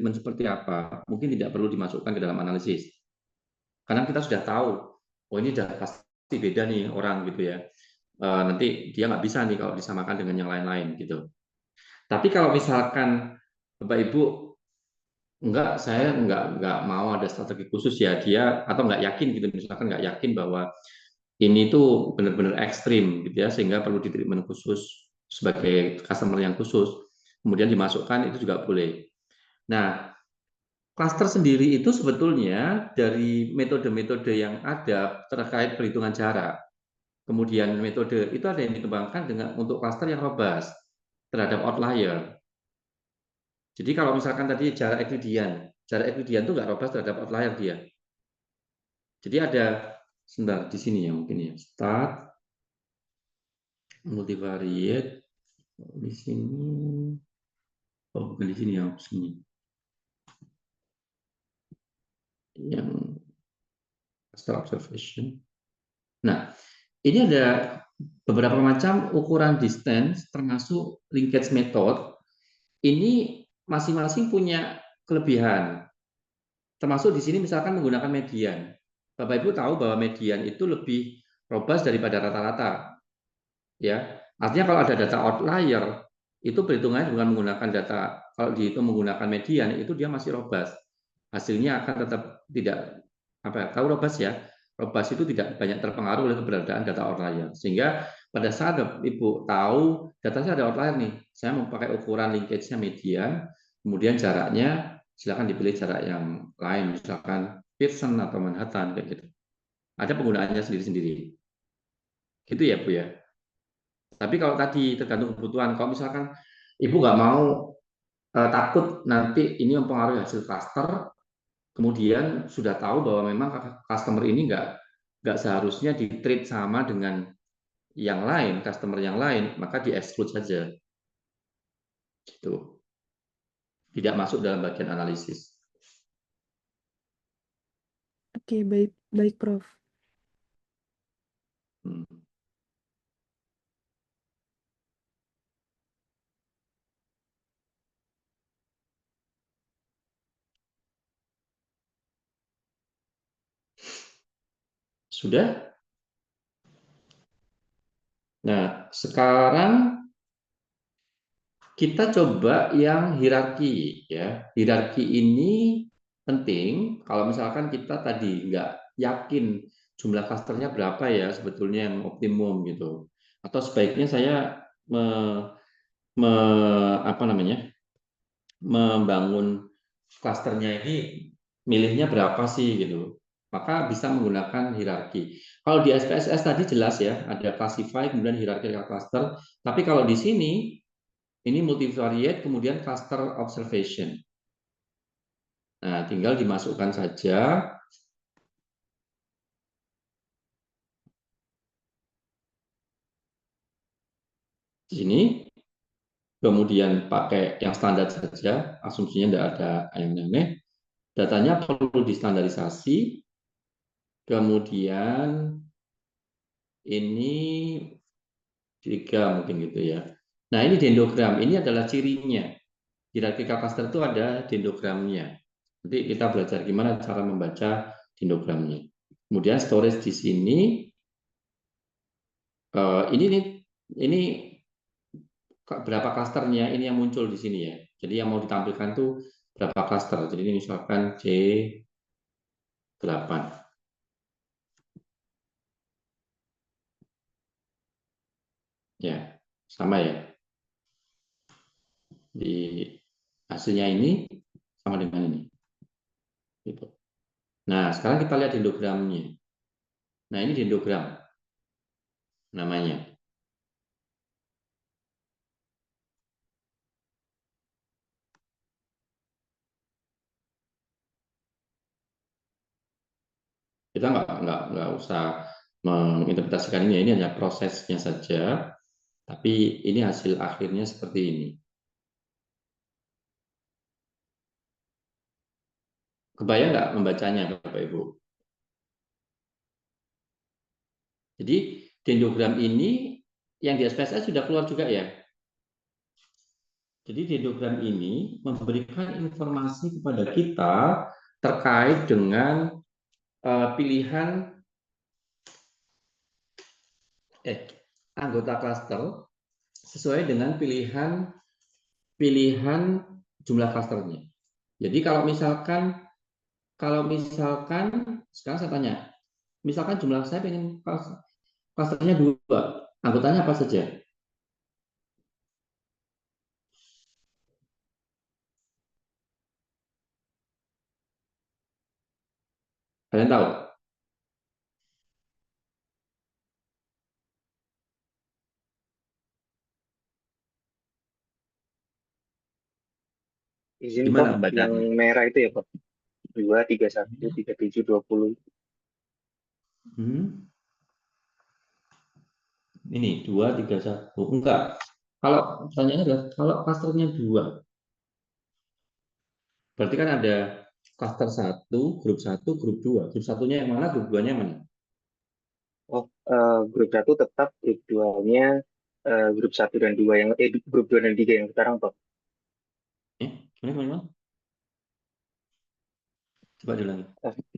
treatment seperti apa, mungkin tidak perlu dimasukkan ke dalam analisis. Karena kita sudah tahu, oh ini sudah pasti beda nih orang gitu ya. Nanti dia nggak bisa nih kalau disamakan dengan yang lain-lain gitu. Tapi kalau misalkan Bapak Ibu saya nggak mau ada strategi khusus ya dia atau nggak yakin gitu misalkan nggak yakin bahwa ini tuh benar-benar ekstrim gitu ya sehingga perlu di treatment khusus sebagai customer yang khusus kemudian dimasukkan itu juga boleh. Nah, klaster sendiri itu sebetulnya dari metode-metode yang ada terkait perhitungan jarak. Kemudian metode itu ada yang dikembangkan dengan untuk klaster yang robust terhadap outlier. Jadi kalau misalkan tadi jarak Euclidean itu nggak robust terhadap outlier dia. Jadi ada sebentar di sini ya mungkin ya start multivariate di sini. Oh bukan di sini ya sini. Yang cluster observation. Nah ini ada beberapa macam ukuran distance termasuk linkage method. Ini masing-masing punya kelebihan. Termasuk di sini misalkan menggunakan median. Bapak Ibu tahu bahwa median itu lebih robust daripada rata-rata. Ya, artinya kalau ada data outlier, itu perhitungannya bukan menggunakan data, kalau dihitung menggunakan median, itu dia masih robust. Hasilnya akan tetap tidak, tahu robust ya? Robust itu tidak banyak terpengaruh oleh keberadaan data outlier. Sehingga pada saat Ibu tahu datanya ada outlier nih, saya mau pakai ukuran linkage-nya median, kemudian jaraknya silakan dipilih jarak yang lain, misalkan Pearson atau Manhattan kayak gitu. Ada penggunaannya sendiri-sendiri. Gitu ya, Bu ya. Tapi kalau tadi tergantung kebutuhan, kalau misalkan Ibu nggak mau takut nanti ini mempengaruhi hasil cluster, kemudian sudah tahu bahwa memang customer ini nggak seharusnya di-treat sama dengan yang lain, customer yang lain, maka di-exclude saja. Gitu. Tidak masuk dalam bagian analisis. Oke, baik, baik, Prof. Hmm. Sudah? Nah, sekarang kita coba yang hierarki ya. Hierarki ini penting kalau misalkan kita tadi nggak yakin jumlah klasternya berapa ya sebetulnya yang optimum gitu. Atau sebaiknya saya me, me, apa namanya membangun klasternya ini milihnya berapa sih gitu. Maka bisa menggunakan hierarki. Kalau di SPSS tadi jelas ya ada classify kemudian hierarchical cluster. Tapi kalau di sini ini multivariate, kemudian cluster observation. Nah, tinggal dimasukkan saja. Di sini, kemudian pakai yang standar saja, asumsinya tidak ada yang aneh. Datanya perlu distandarisasi. Kemudian ini 3 mungkin gitu ya. Nah, ini dendrogram. Ini adalah cirinya. Hierarchical cluster itu ada dendrogramnya. Nanti kita belajar gimana cara membaca dendrogramnya. Kemudian storage di sini ini nih ini berapa klasternya ini yang muncul di sini ya. Jadi yang mau ditampilkan tuh berapa klaster. Jadi ini misalkan C8. Ya, sama ya. Di hasilnya ini sama dengan ini. Gitu. Nah, sekarang kita lihat dendrogramnya. Nah, ini dendrogram namanya. Kita nggak usah menginterpretasikan ini hanya prosesnya saja, tapi ini hasil akhirnya seperti ini. Kebayang nggak membacanya, Bapak Ibu? Jadi dendrogram ini yang di SPSS sudah keluar juga ya. Jadi dendrogram ini memberikan informasi kepada kita terkait dengan pilihan anggota klaster sesuai dengan pilihan jumlah klasternya. Jadi kalau misalkan sekarang saya tanya, misalkan jumlah saya pengen klasternya 2, anggotanya apa saja? Kalian tahu? Izin Gimana Prof, yang pembacanya? merah itu ya Prof. 2, 3, 1, 3, 7, 20. Hmm, ini 2, 3, 1. Enggak. Kalau pertanyaannya adalah kalau klasternya 2, berarti kan ada klaster 1, grup 2. Grup satunya yang mana, grup 2-nya yang mana? Oh, grup 1 tetap, grup 2-nya grup 1 dan 2 yang grup 2 dan 3 yang sekarang Prof. Gimana? Coba diulangi.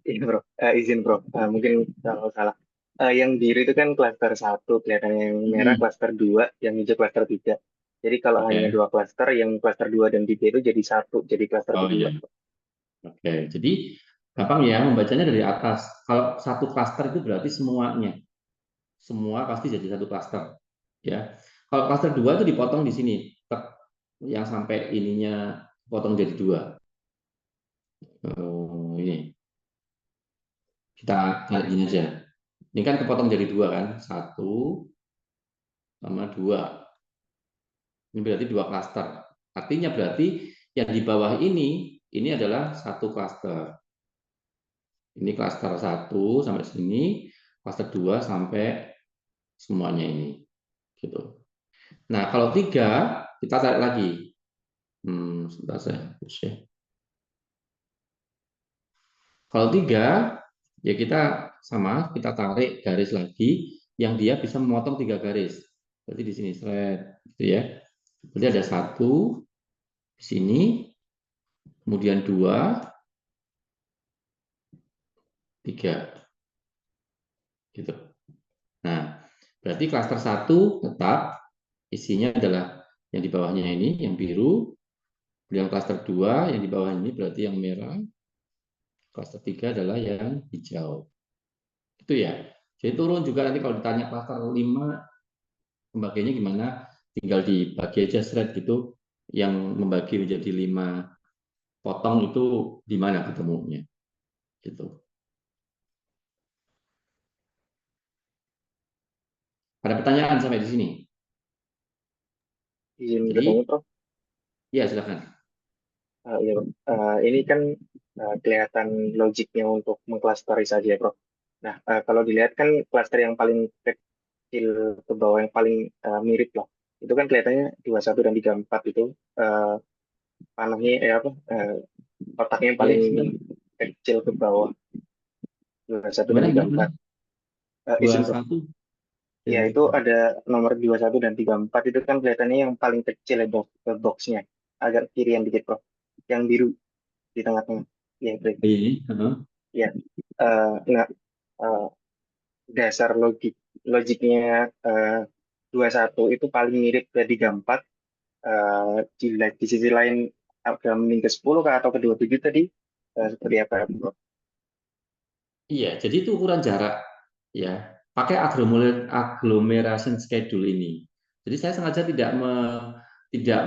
Ini Bro, izin Bro, mungkin kalau salah. Yang biru itu kan klaster 1, kelihatan yang merah Hmm, klaster 2, yang hijau klaster 3. Jadi kalau hanya Oke. dua klaster, yang klaster 2 dan 3 itu jadi satu, jadi klaster Oh kedua. ya. Oke. Jadi gampang ya membacanya dari atas. Kalau satu klaster itu berarti semuanya. Semua pasti jadi satu klaster. Ya. Kalau klaster 2 itu dipotong di sini. Yang sampai ininya potong jadi 2. Ini kita tarik gini aja. Ini kan kepotong jadi 2 kan, 1 sama 2. Ini berarti 2 klaster. Artinya berarti yang di bawah ini adalah satu klaster. Ini klaster 1 sampai sini, klaster 2 sampai semuanya ini. Gitu. Nah, kalau 3 kita tarik lagi. Sebentar saya hapus ya. Kalau 3 ya kita sama, kita tarik garis lagi yang dia bisa memotong 3 garis. Berarti di sini slide gitu ya. Berarti ada 1 di sini, kemudian 2, 3 gitu. Nah, berarti klaster 1 tetap isinya adalah yang di bawahnya ini yang biru, yang klaster 2 yang di bawah ini berarti yang merah, klaster 3 adalah yang hijau. Itu ya. Jadi turun juga nanti kalau ditanya klaster 5 pembagiannya gimana, tinggal dibagi aja slide gitu, yang membagi menjadi 5 potong itu di mana ketemunya gitu. Ada pertanyaan sampai di sini? Izin bertanya Jadi Prof. ya silakan. Iya, Prof. Ini kan kelihatan logiknya untuk mengklasterisasi ya Prof. Nah, kalau dilihat kan klaster yang paling kecil ke bawah yang paling mirip lah. Itu kan kelihatannya 21 dan 34 itu uh, panahnya apa kotaknya yang Ya, paling sebentar. kecil ke bawah 21 dan Gimana tiga gimana puluh gimana? empat. Izin Prof. 21 Ya, dan itu 3. ada nomor 21 dan 34 itu kan kelihatannya yang paling kecil ya boxnya. Agak kirian dikit Prof. Yang biru di tengah-tengah. Ya, baik. Ini, Ya. Nah, eh, dasar logiknya 21 itu paling mirip ke 34. Di sisi lain agak mending ke 10 kah, atau ke 27 tadi, seperti apa Prof? iya, jadi itu ukuran jarak ya. Pakai agglomeration schedule ini. Jadi saya sengaja tidak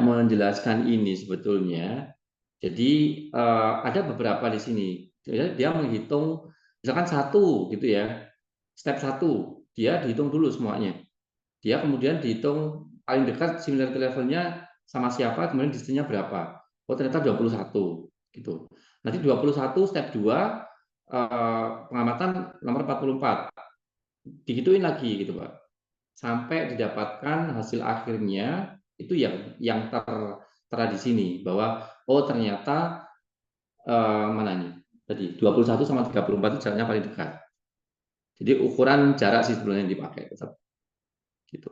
menjelaskan ini sebetulnya. Jadi ada beberapa di sini. Dia menghitung misalkan satu gitu ya. Step satu dia dihitung dulu semuanya. Dia kemudian dihitung paling dekat similarity levelnya sama siapa, kemudian distansinya berapa. Oh ternyata 21 gitu. Nanti 21 step 2 pengamatan nomor 44. Digituin lagi gitu Pak. Sampai didapatkan hasil akhirnya itu yang tertera di sini bahwa oh ternyata mana nih? Tadi 21 sama 34 itu jaraknya paling dekat. Jadi ukuran jarak sih sebenarnya yang dipakai tetap gitu.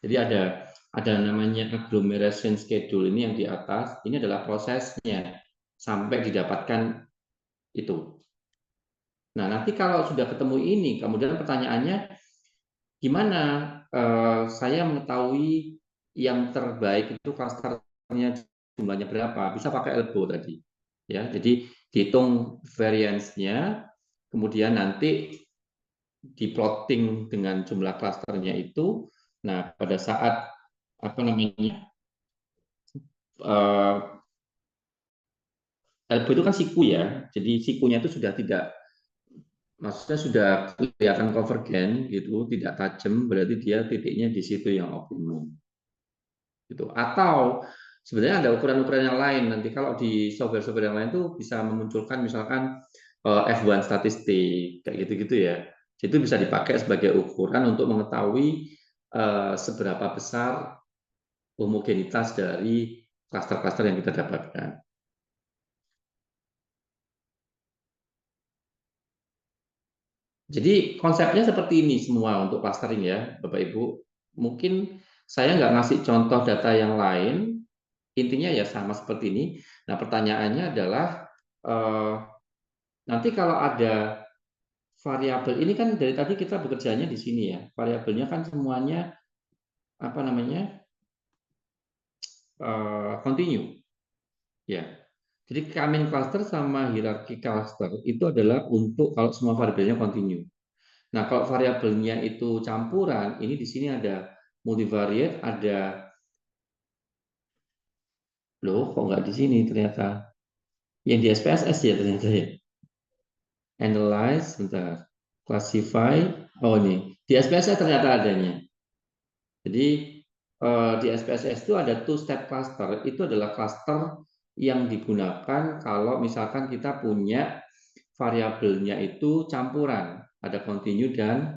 Jadi ada namanya agglomeration schedule ini yang di atas. Ini adalah prosesnya sampai didapatkan itu. Nah, nanti kalau sudah ketemu ini, kemudian pertanyaannya, gimana saya mengetahui yang terbaik itu klasternya jumlahnya berapa? Bisa pakai elbow tadi. Ya, jadi dihitung variance-nya, kemudian nanti diplotting dengan jumlah klasternya itu. Nah, pada saat apa namanya elbow itu kan siku ya, jadi sikunya itu sudah tidak, maksudnya sudah kelihatan konvergen gitu, tidak tajam, berarti dia titiknya di situ yang optimum. Gitu. Atau sebenarnya ada ukuran-ukuran yang lain. Nanti kalau di software-software yang lain tuh bisa memunculkan misalkan F1 statistik kayak gitu-gitu ya. Itu bisa dipakai sebagai ukuran untuk mengetahui seberapa besar homogenitas dari klaster-klaster yang kita dapatkan. Jadi konsepnya seperti ini semua untuk clustering ya, Bapak Ibu. Mungkin saya nggak ngasih contoh data yang lain, intinya ya sama seperti ini. Nah, pertanyaannya adalah nanti kalau ada variabel ini kan dari tadi kita bekerjanya di sini ya. Variabelnya kan semuanya apa namanya continue ya. Jadi coming cluster sama hierarchy cluster itu adalah untuk kalau semua variabelnya continue. Nah, kalau variabelnya itu campuran, ini di sini ada multivariate, ada loh kok nggak di sini ternyata. Yang di SPSS ya ternyata ya. Analyze, bentar. Classify, oh ini di SPSS ternyata adanya. Jadi di SPSS itu ada two step cluster. Itu adalah cluster yang digunakan kalau misalkan kita punya variabelnya itu campuran, ada continue dan